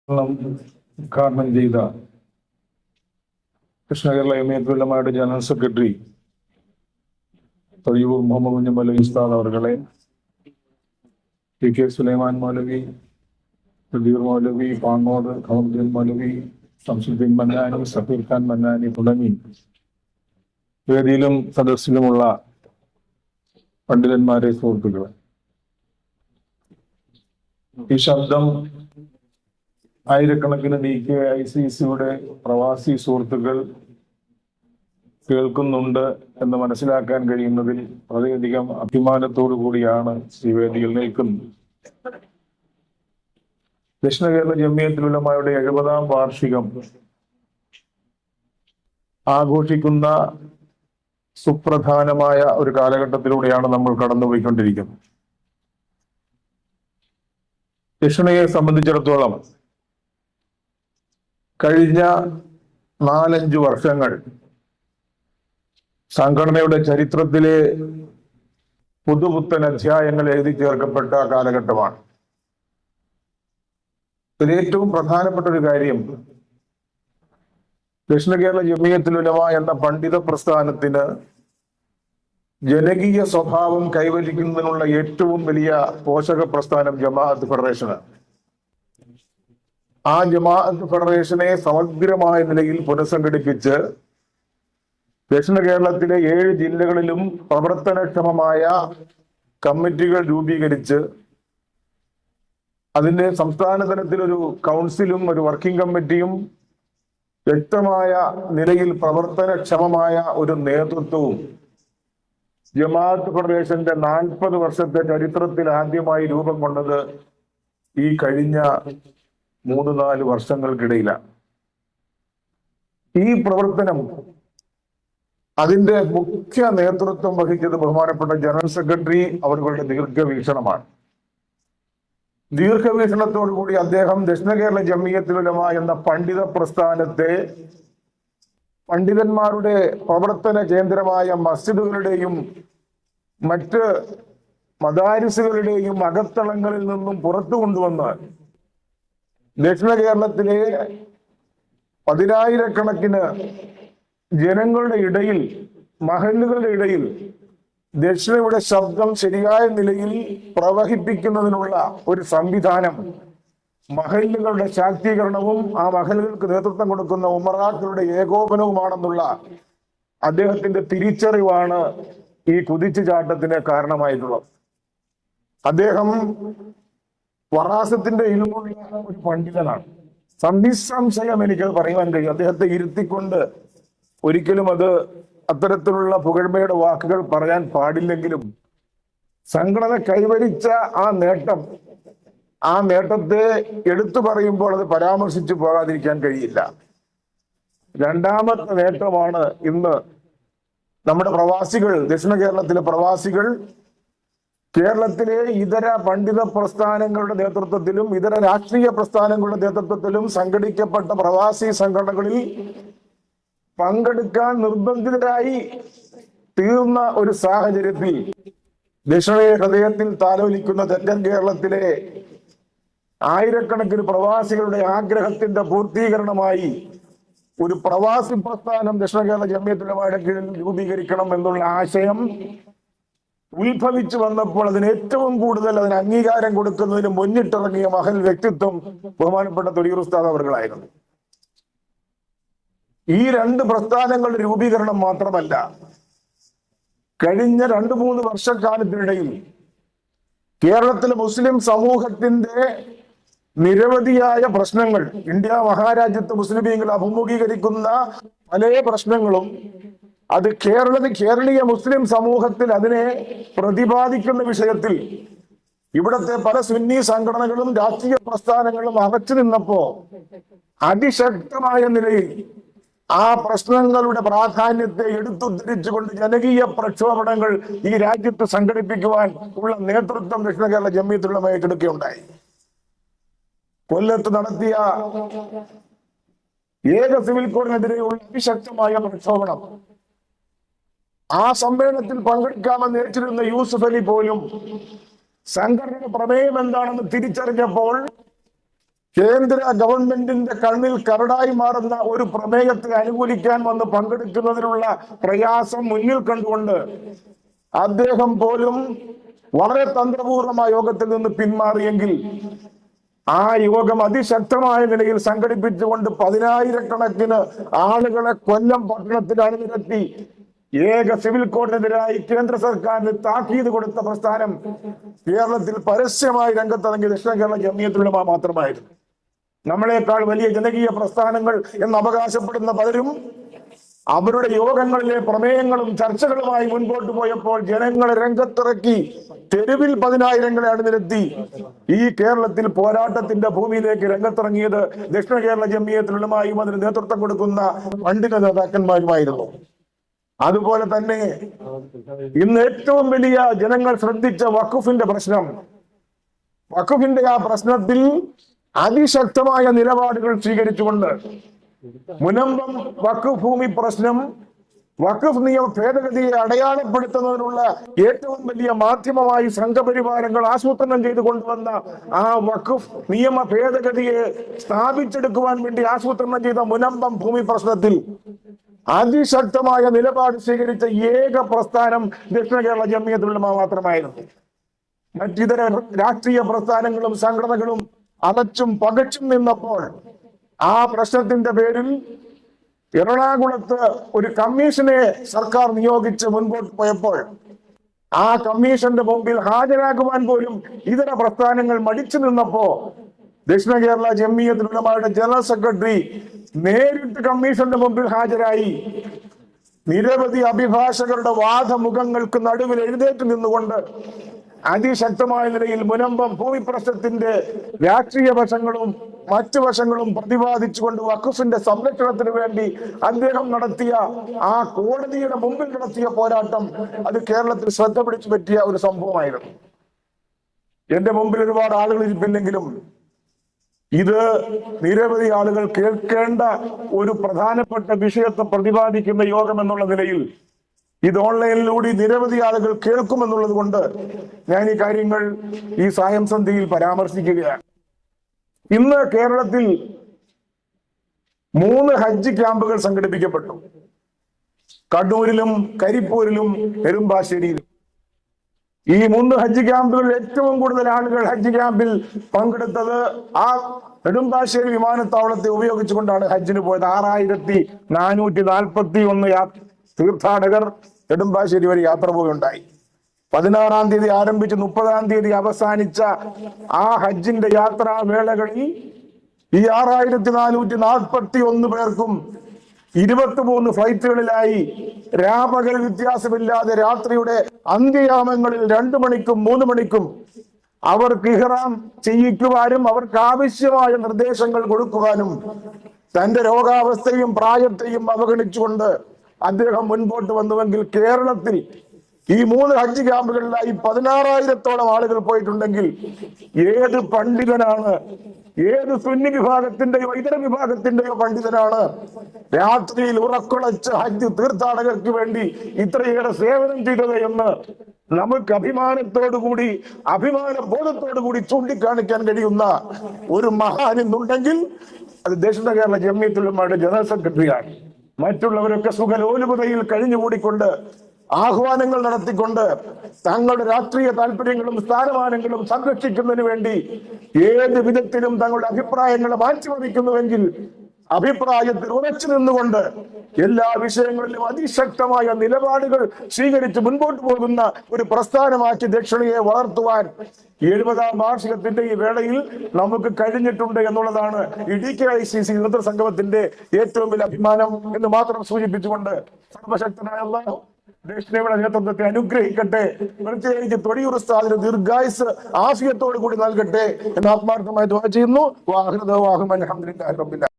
ഉദ്ഘാടനം ചെയ്ത കൃഷ്ണകേരള എംഎയുടെ general secretary Thayyur Muhammad കുഞ്ഞ് മൗലവി ഉസ്താദ് അവർകളെ, കെ സുലൈമാൻ മൗലവി, തയ്യൂർ മൗലവി, പാങ്ങോട് ഖമറുദ്ദീൻ മൗലവി, ശംസുദ്ദീൻ മന്നാനി, സഫീർ ഖാൻ മന്നാനി തുടങ്ങി വേദിയിലും സദസ്സിലുമുള്ള പണ്ഡിതന്മാരെ, സുഹൃത്തുക്കളെ, ഈ ശബ്ദം ആയിരക്കണക്കിന് DKICCയുടെ പ്രവാസി സുഹൃത്തുക്കൾ കേൾക്കുന്നുണ്ട് എന്ന് മനസ്സിലാക്കാൻ കഴിയുന്നതിൽ വളരെയധികം അഭിമാനത്തോടു കൂടിയാണ് ഈ വേദിയിൽ നിൽക്കുന്നത്. ദക്ഷിണ കേരള ജമിയത്തുൽ ഉലമായുടെ 70-ാം വാർഷികം ആഘോഷിക്കുന്ന സുപ്രധാനമായ ഒരു കാലഘട്ടത്തിലൂടെയാണ് നമ്മൾ കടന്നുപോയിക്കൊണ്ടിരിക്കുന്നത്. ദക്ഷിണയെ സംബന്ധിച്ചിടത്തോളം കഴിഞ്ഞ 4-5 വർഷങ്ങൾ സംഘടനയുടെ ചരിത്രത്തിലെ പുതുപുത്തൻ അധ്യായങ്ങൾ എഴുതി ചേർക്കപ്പെട്ട കാലഘട്ടമാണ്. ഇതിൽ ഏറ്റവും പ്രധാനപ്പെട്ട ഒരു കാര്യം, ദക്ഷിണ കേരള ജമിയത്തുൽ ഉലമ എന്ന പണ്ഡിത പ്രസ്ഥാനത്തിന് ജനകീയ സ്വഭാവം കൈവരിക്കുന്നതിനുള്ള ഏറ്റവും വലിയ പോഷക പ്രസ്ഥാനം ജമാഅത്ത് ഫെഡറേഷനാണ്. ആ ജമാഅത്ത് ഫെഡറേഷനെ സമഗ്രമായ നിലയിൽ പുനഃസംഘടിപ്പിച്ച് ദക്ഷിണ കേരളത്തിലെ 7 ജില്ലകളിലും പ്രവർത്തനക്ഷമമായ കമ്മിറ്റികൾ രൂപീകരിച്ച് അതിന്റെ സംസ്ഥാന തലത്തിൽ ഒരു കൗൺസിലും ഒരു വർക്കിംഗ് കമ്മിറ്റിയും വ്യക്തമായ നിലയിൽ പ്രവർത്തനക്ഷമമായ ഒരു നേതൃത്വവും ജമാഅത്ത് ഫെഡറേഷന്റെ 40 വർഷത്തെ ചരിത്രത്തിൽ ആദ്യമായി രൂപം കൊണ്ടത് ഈ കഴിഞ്ഞ 3-4 വർഷങ്ങൾക്കിടയിലാണ്. ഈ പ്രവർത്തനം അതിന്റെ മുഖ്യ നേതൃത്വം വഹിച്ചത് ബഹുമാനപ്പെട്ട ജനറൽ സെക്രട്ടറി അവരുടെ ദീർഘവീക്ഷണമാണ്. ദീർഘവീക്ഷണത്തോടുകൂടി അദ്ദേഹം ദക്ഷിണ കേരള ജമിയത്തുൽ ഉലമ എന്ന പണ്ഡിത പ്രസ്ഥാനത്തെ പണ്ഡിതന്മാരുടെ പ്രവർത്തന കേന്ദ്രമായ മസ്ജിദുകളുടെയും മറ്റ് മദാരിസുകളുടെയും അകത്തളങ്ങളിൽ നിന്നും പുറത്തു കൊണ്ടുവന്ന് ദക്ഷിണ കേരളത്തിലെ 10,000-കണക്കിന് ജനങ്ങളുടെ ഇടയിൽ, മഹല്ലുകളുടെ ഇടയിൽ ദക്ഷിണയുടെ ശബ്ദം ശരിയായ നിലയിൽ പ്രവഹിപ്പിക്കുന്നതിനുള്ള ഒരു സംവിധാനം, മഹല്ലുകളുടെ ശാക്തീകരണവും ആ മഹല്ലുകൾക്ക് നേതൃത്വം കൊടുക്കുന്ന ഉമറാക്കളുടെ ഏകോപനവുമാണെന്നുള്ള അദ്ദേഹത്തിന്റെ തിരിച്ചറിവാണ് ഈ കുതിച്ചുചാട്ടത്തിന് കാരണമായിട്ടുള്ളത്. അദ്ദേഹം വറാസത്തിന്റെ ഇൽമുള്ള ഒരു പണ്ഡിതനാണ്. നിസ്സംശയം എനിക്കത് പറയുവാൻ കഴിയും. അദ്ദേഹത്തെ ഇരുത്തിക്കൊണ്ട് ഒരിക്കലും അത് അത്തരത്തിലുള്ള പുകഴ്മയുടെ വാക്കുകൾ പറയാൻ പാടില്ലെങ്കിലും സംഘടന കൈവരിച്ച ആ നേട്ടത്തെ എടുത്തു പറയുമ്പോൾ അത് പരാമർശിച്ചു പോകാതിരിക്കാൻ കഴിയില്ല. രണ്ടാമത്തെ നേട്ടമാണ് ഇന്ന് നമ്മുടെ പ്രവാസികൾ, ദക്ഷിണ കേരളത്തിലെ പ്രവാസികൾ കേരളത്തിലെ ഇതര പണ്ഡിത പ്രസ്ഥാനങ്ങളുടെ നേതൃത്വത്തിലും ഇതര രാഷ്ട്രീയ പ്രസ്ഥാനങ്ങളുടെ നേതൃത്വത്തിലും സംഘടിക്കപ്പെട്ട പ്രവാസി സംഘടനകളിൽ പങ്കെടുക്കാൻ നിർബന്ധിതരായി തീർന്ന ഒരു സാഹചര്യത്തിൽ ദക്ഷിണ ഹൃദയത്തിൽ താലോലിക്കുന്ന തെക്കൻ കേരളത്തിലെ ആയിരക്കണക്കിന് പ്രവാസികളുടെ ആഗ്രഹത്തിന്റെ പൂർത്തീകരണമായി ഒരു പ്രവാസി പ്രസ്ഥാനം ദക്ഷിണ കേരള ജമിയത്തുൽ ഉലമയുടെ കീഴിൽ രൂപീകരിക്കണം എന്നുള്ള ആശയം ഉത്ഭവിച്ചു വന്നപ്പോൾ അതിന് ഏറ്റവും കൂടുതൽ അതിന് അംഗീകാരം കൊടുക്കുന്നതിന് മുന്നിട്ടിറങ്ങിയ മഹൽ വ്യക്തിത്വം ബഹുമാനപ്പെട്ട തയ്യൂർ ഉസ്താദ് അവർകളായിരുന്നു. ഈ 2 പ്രസ്ഥാനങ്ങളുടെ രൂപീകരണം മാത്രമല്ല, കഴിഞ്ഞ 2-3 വർഷക്കാലത്തിനിടയിൽ കേരളത്തിലെ മുസ്ലിം സമൂഹത്തിന്റെ നിരവധിയായ പ്രശ്നങ്ങൾ, ഇന്ത്യ മഹാരാജ്യത്ത് മുസ്ലിം ലീഗിൽ അഭിമുഖീകരിക്കുന്ന പല പ്രശ്നങ്ങളും അത് കേരളീയ മുസ്ലിം സമൂഹത്തിൽ അതിനെ പ്രതിപാദിക്കുന്ന വിഷയത്തിൽ ഇവിടത്തെ പല സുന്നി സംഘടനകളും രാഷ്ട്രീയ പ്രസ്ഥാനങ്ങളും അകച്ചു നിന്നപ്പോ അതിശക്തമായ നിലയിൽ ആ പ്രശ്നങ്ങളുടെ പ്രാധാന്യത്തെ എടുത്തുദ്ധരിച്ചുകൊണ്ട് ജനകീയ പ്രക്ഷോഭങ്ങൾ ഈ രാജ്യത്ത് സംഘടിപ്പിക്കുവാൻ ഉള്ള നേതൃത്വം ദക്ഷിണ കേരള ജമിയത്തുൽ ഉലമ ഏറ്റെടുക്കുകയുണ്ടായി. കൊല്ലത്ത് നടത്തിയ ഏക സിവിൽ കോഡിനെതിരെയുള്ള അതിശക്തമായ പ്രക്ഷോഭണം, ആ സമ്മേളനത്തിൽ പങ്കെടുക്കാമെന്ന് ഏറ്റിരുന്ന യൂസുഫ് അലി പോലും സംഘടനയുടെ പ്രമേയം എന്താണെന്ന് തിരിച്ചറിഞ്ഞപ്പോൾ കേന്ദ്ര ഗവൺമെന്റിന്റെ കണ്ണിൽ കരടായി മാറുന്ന ഒരു പ്രമേയത്തെ അനുകൂലിക്കാൻ വന്ന് പങ്കെടുക്കുന്നതിനുള്ള പ്രയാസം മുന്നിൽ കണ്ടുകൊണ്ട് അദ്ദേഹം പോലും വളരെ തന്ത്രപൂർണമായ യോഗത്തിൽ നിന്ന് പിന്മാറിയെങ്കിൽ ആ യോഗം അതിശക്തമായ നിലയിൽ സംഘടിപ്പിച്ചുകൊണ്ട് 10,000-കണക്കിന് ആളുകളെ കൊല്ലം പട്ടണത്തിൽ അണിനിരത്തി ഏക സിവിൽ കോഡിനെതിരായി കേന്ദ്ര സർക്കാരിന് താക്കീത് കൊടുത്ത പ്രസ്ഥാനം കേരളത്തിൽ പരസ്യമായി രംഗത്തിറങ്ങിയ ദക്ഷിണ കേരള ജംഇയ്യത്തുൽ ഉലമ മാത്രമായിരുന്നു. നമ്മളെക്കാൾ വലിയ ജനകീയ പ്രസ്ഥാനങ്ങൾ എന്ന് അവകാശപ്പെടുന്ന പലരും അവരുടെ യോഗങ്ങളിലെ പ്രമേയങ്ങളും ചർച്ചകളുമായി മുൻപോട്ട് പോയപ്പോൾ ജനങ്ങളെ രംഗത്തിറക്കി തെരുവിൽ 10,000-ങ്ങളെ അണിനിരത്തി ഈ കേരളത്തിൽ പോരാട്ടത്തിന്റെ ഭൂമിയിലേക്ക് രംഗത്തിറങ്ങിയത് ദക്ഷിണ കേരള ജംഇയ്യത്തുൽ ഉലമയും അതിന് നേതൃത്വം കൊടുക്കുന്ന പണ്ഡിത നേതാക്കന്മാരുമായിരുന്നു. അതുപോലെ തന്നെ ഇന്ന് ഏറ്റവും വലിയ ജനങ്ങൾ ശ്രദ്ധിച്ച വഖഫിന്റെ പ്രശ്നം, വഖഫിന്റെ ആ പ്രശ്നത്തിൽ അതിശക്തമായ നിലപാടുകൾ സ്വീകരിച്ചുകൊണ്ട് മുനമ്പം വഖഫ് ഭൂമി പ്രശ്നം വഖഫ് നിയമ ഭേദഗതിയെ അടയാളപ്പെടുത്തുന്നതിനുള്ള ഏറ്റവും വലിയ മാധ്യമമായി സംഘപരിവാരങ്ങൾ ആസൂത്രണം ചെയ്തു കൊണ്ടുവന്ന ആ വഖഫ് നിയമ ഭേദഗതിയെ സ്ഥാപിച്ചെടുക്കുവാൻ വേണ്ടി ആസൂത്രണം ചെയ്ത മുനമ്പം ഭൂമി പ്രശ്നത്തിൽ അതിശക്തമായ നിലപാട് സ്വീകരിച്ച ഏക പ്രസ്ഥാനം ദക്ഷിണ കേരള ജംഇയ്യത്തുൽ ഉലമ മാത്രമായിരുന്നു. മറ്റിതര രാഷ്ട്രീയ പ്രസ്ഥാനങ്ങളും സംഘടനകളും അലച്ചും പകച്ചും നിന്നപ്പോൾ ആ പ്രശ്നത്തിന്റെ പേരിൽ എറണാകുളത്ത് ഒരു കമ്മീഷനെ സർക്കാർ നിയോഗിച്ച് മുൻപോട്ട് പോയപ്പോൾ ആ കമ്മീഷന്റെ മുമ്പിൽ ഹാജരാകുവാൻ പോലും ഇതര പ്രസ്ഥാനങ്ങൾ മടിച്ചു നിന്നപ്പോ ദക്ഷിണ കേരള ജംഇയ്യത്തുൽ ഉലമയുടെ ജനറൽ സെക്രട്ടറി നേരിട്ട് കമ്മീഷന്റെ മുമ്പിൽ ഹാജരായി നിരവധി അഭിഭാഷകരുടെ വാദമുഖങ്ങൾക്ക് നടുവിൽ എഴുന്നേറ്റ് നിന്നുകൊണ്ട് അതിശക്തമായ നിലയിൽ മുനമ്പം ഭൂമി പ്രശ്നത്തിന്റെ രാഷ്ട്രീയ വശങ്ങളും മറ്റു വശങ്ങളും പ്രതിപാദിച്ചുകൊണ്ട് വഖഫിന്റെ സംരക്ഷണത്തിന് വേണ്ടി അദ്ദേഹം നടത്തിയ ആ കോടതിയുടെ മുമ്പിൽ നടത്തിയ പോരാട്ടം അത് കേരളത്തിൽ ശ്രദ്ധ പിടിച്ചു പറ്റിയ ഒരു സംഭവമായിരുന്നു. എന്റെ മുമ്പിൽ ഒരുപാട് ആളുകൾ ഇരിപ്പില്ലെങ്കിലും ഇത് നിരവധി ആളുകൾ കേൾക്കേണ്ട ഒരു പ്രധാനപ്പെട്ട വിഷയത്തെ പ്രതിപാദിക്കുന്ന യോഗം എന്നുള്ള നിലയിൽ ഇത് ഓൺലൈനിലൂടെ നിരവധി ആളുകൾ കേൾക്കുമെന്നുള്ളത് കൊണ്ട് ഞാൻ ഈ കാര്യങ്ങൾ ഈ സായം സന്ധ്യയിൽ പരാമർശിക്കുകയാണ്. ഇന്ന് കേരളത്തിൽ 3 ഹജ്ജ് ക്യാമ്പുകൾ സംഘടിപ്പിക്കപ്പെട്ടു. കണ്ണൂരിലും കരിപ്പൂരിലും നെടുമ്പാശ്ശേരിയിലും. ഈ 3 ഹജ്ജ് ക്യാമ്പുകളിൽ ഏറ്റവും കൂടുതൽ ആളുകൾ ഹജ്ജ് ക്യാമ്പിൽ പങ്കെടുത്തത് ആ നെടുമ്പാശ്ശേരി വിമാനത്താവളത്തെ ഉപയോഗിച്ചുകൊണ്ടാണ് ഹജ്ജിന് പോയത്. 6,441 തീർത്ഥാടകർ നെടുമ്പാശ്ശേരി വരെ യാത്ര പോവുകയുണ്ടായി. 16-ാം തീയതി ആരംഭിച്ച് 30-ാം തീയതി അവസാനിച്ച ആ ഹജ്ജിന്റെ യാത്രാ വേളകളിൽ ഈ 6,441 പേർക്കും 23 ഫ്ലൈറ്റുകളിലായി രാപകൽ വ്യത്യാസമില്ലാതെ രാത്രിയുടെ അന്ത്യയാമങ്ങളിൽ 2 മണിക്കും 3 മണിക്കും അവർക്ക് ഇഹ്റാം ചെയ്യിക്കുവാനും അവർക്ക് ആവശ്യമായ നിർദ്ദേശങ്ങൾ കൊടുക്കുവാനും തന്റെ രോഗാവസ്ഥയും പ്രായത്തെയും അവഗണിച്ചുകൊണ്ട് അദ്ദേഹം മുൻപോട്ട് വന്നുവെങ്കിൽ കേരളത്തിൽ ഈ 3 ഹജ്ജ് ക്യാമ്പുകളിലായി 16,000-ഓളം ആളുകൾ പോയിട്ടുണ്ടെങ്കിൽ ഏത് പണ്ഡിതനാണ്, ഏത് സുന്നി വിഭാഗത്തിന്റെയോ ഇതര വിഭാഗത്തിന്റെയോ പണ്ഡിതനാണ് രാത്രിയിൽ ഉറക്കുളച്ച് ഹജ്ജ് തീർത്ഥാടകർക്ക് വേണ്ടി ഇത്രയേറെ സേവനം ചെയ്തത് എന്ന് നമുക്ക് അഭിമാനത്തോടുകൂടി അഭിമാന ബോധത്തോടുകൂടി ചൂണ്ടിക്കാണിക്കാൻ കഴിയുന്ന ഒരു മഹാൻ ഇന്നുണ്ടെങ്കിൽ അത് ദക്ഷിണ കേരള ജംഇയ്യത്തുൽ ഉലമയുടെ ജനറൽ സെക്രട്ടറിയാണ്. മറ്റുള്ളവരൊക്കെ സുഖലോലുപതയിൽ കഴിഞ്ഞുകൂടിക്കൊണ്ട് ആഹ്വാനങ്ങൾ നടത്തിക്കൊണ്ട് തങ്ങളുടെ രാഷ്ട്രീയ താല്പര്യങ്ങളും സ്ഥാനമാനങ്ങളും സംരക്ഷിക്കുന്നതിന് വേണ്ടി ഏത് വിധത്തിലും തങ്ങളുടെ അഭിപ്രായങ്ങളെ മാറ്റിമറിക്കുന്നുവെങ്കിൽ അഭിപ്രായത്തിൽ ഉറച്ചു നിന്നുകൊണ്ട് എല്ലാ വിഷയങ്ങളിലും അതിശക്തമായ നിലപാടുകൾ സ്വീകരിച്ച് മുൻപോട്ട് പോകുന്ന ഒരു പ്രസ്ഥാനമാക്കി ദക്ഷിണയെ വളർത്തുവാൻ 70-ാം വാർഷികത്തിന്റെ ഈ വേളയിൽ നമുക്ക് കഴിഞ്ഞിട്ടുണ്ട് എന്നുള്ളതാണ് IDKICC നേതൃസംഗമത്തിന്റെ ഏറ്റവും വലിയ അഭിമാനം എന്ന് മാത്രം സൂചിപ്പിച്ചുകൊണ്ട് സർവശക്തനായ അല്ലാഹു ദക്ഷിണയുടെ നേതൃത്വത്തെ അനുഗ്രഹിക്കട്ടെ. പ്രത്യേകിച്ച് തൊടിയൂർ ഉസ്താദിന് ദീർഘായുസ് ആഫിയത്തോടു കൂടി നൽകട്ടെ എന്ന് ആത്മാർത്ഥമായി ദുആ ചെയ്യുന്നു.